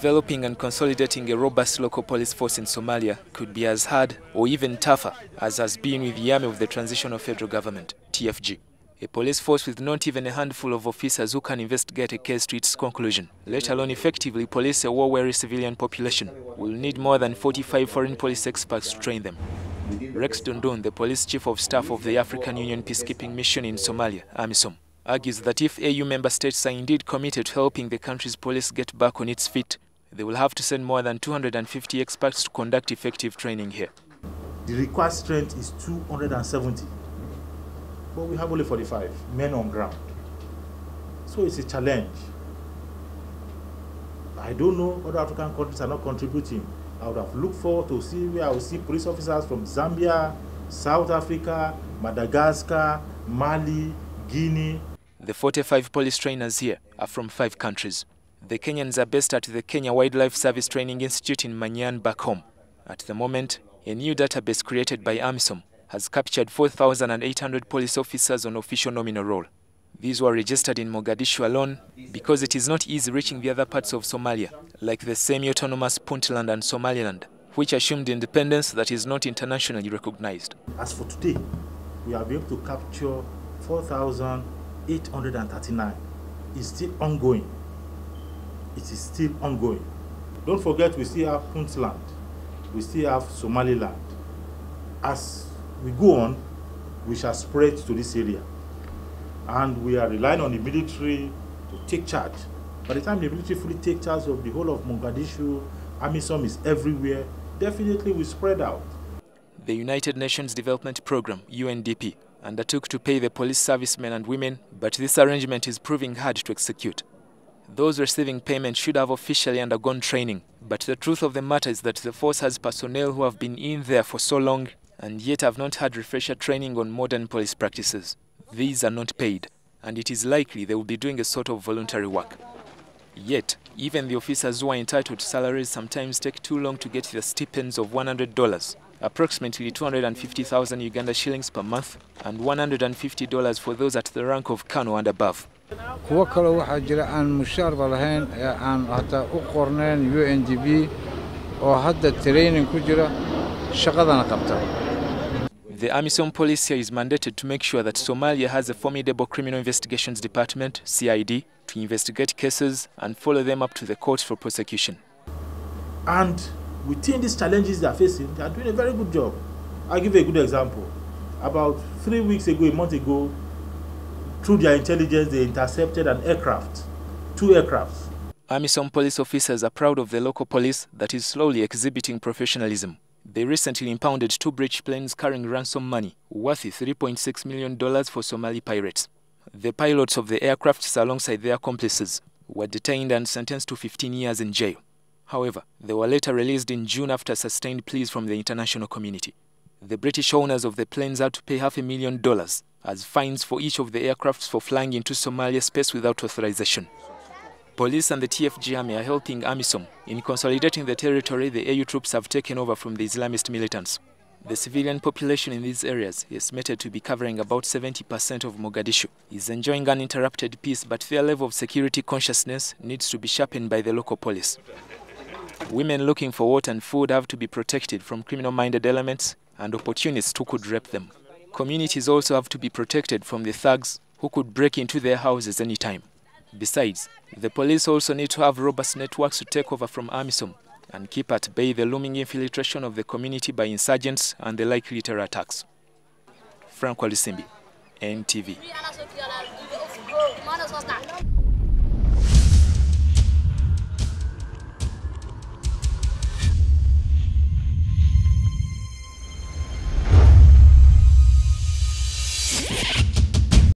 Developing and consolidating a robust local police force in Somalia could be as hard or even tougher as has been with the Army of the Transitional Federal Government, TFG. A police force with not even a handful of officers who can investigate a case to its conclusion, let alone effectively police a war-weary civilian population, will need more than 45 foreign police experts to train them. Rex Dondon, the police chief of staff of the African Union Peacekeeping Mission in Somalia, AMISOM, argues that if AU member states are indeed committed to helping the country's police get back on its feet, they will have to send more than 250 experts to conduct effective training here. The required strength is 270, but we have only 45 men on ground. So it's a challenge. I don't know, other African countries are not contributing. I would have looked forward to see where I would see police officers from Zambia, South Africa, Madagascar, Mali, Guinea. The 45 police trainers here are from 5 countries. The Kenyans are based at the Kenya Wildlife Service Training Institute in Manyan back home. At the moment, a new database created by AMISOM has captured 4,800 police officers on official nominal roll. These were registered in Mogadishu alone because it is not easy reaching the other parts of Somalia, like the semi-autonomous Puntland and Somaliland, which assumed independence that is not internationally recognized. As for today, we are able to capture 4,839. It's still ongoing. It is still ongoing. Don't forget, we still have Puntland. We still have Somaliland. As we go on, we shall spread to this area. And we are relying on the military to take charge. By the time the military fully takes charge of the whole of Mogadishu, AMISOM is everywhere, definitely we spread out. The United Nations Development Programme, UNDP, undertook to pay the police servicemen and women, but this arrangement is proving hard to execute. Those receiving payment should have officially undergone training, but the truth of the matter is that the force has personnel who have been in there for so long and yet have not had refresher training on modern police practices. These are not paid, and it is likely they will be doing a sort of voluntary work. Yet, even the officers who are entitled to salaries sometimes take too long to get their stipends of $100, approximately 250,000 Uganda shillings per month, and $150 for those at the rank of Colonel and above. kuwa kale waxa jira aan mushaarba lahayn aan hata u qorneen UNDP oo hadda training ku jira shaqadana qabta. The AMISOM police here is mandated to make sure that Somalia has a formidable criminal investigations department, CID, to investigate cases and follow them up to the courts for prosecution. And within these challenges they are facing, they are doing a very good job. I'll give you a good example. About 3 weeks ago, a month ago, through their intelligence, they intercepted an aircraft, 2 aircrafts. AMISOM police officers are proud of the local police that is slowly exhibiting professionalism. They recently impounded 2 British planes carrying ransom money, worth $3.6 million for Somali pirates. The pilots of the aircrafts, alongside their accomplices, were detained and sentenced to 15 years in jail. However, they were later released in June after sustained pleas from the international community. The British owners of the planes had to pay $500,000 as fines for each of the aircrafts for flying into Somalia space without authorization. Police and the TFG army are helping AMISOM in consolidating the territory the AU troops have taken over from the Islamist militants. The civilian population in these areas, estimated to be covering about 70% of Mogadishu, is enjoying uninterrupted peace, but their level of security consciousness needs to be sharpened by the local police. Women looking for water and food have to be protected from criminal-minded elements and opportunists who could rape them. Communities also have to be protected from the thugs who could break into their houses anytime. Besides, the police also need to have robust networks to take over from AMISOM and keep at bay the looming infiltration of the community by insurgents and the likely terror attacks. Frank Walisimbi, NTV.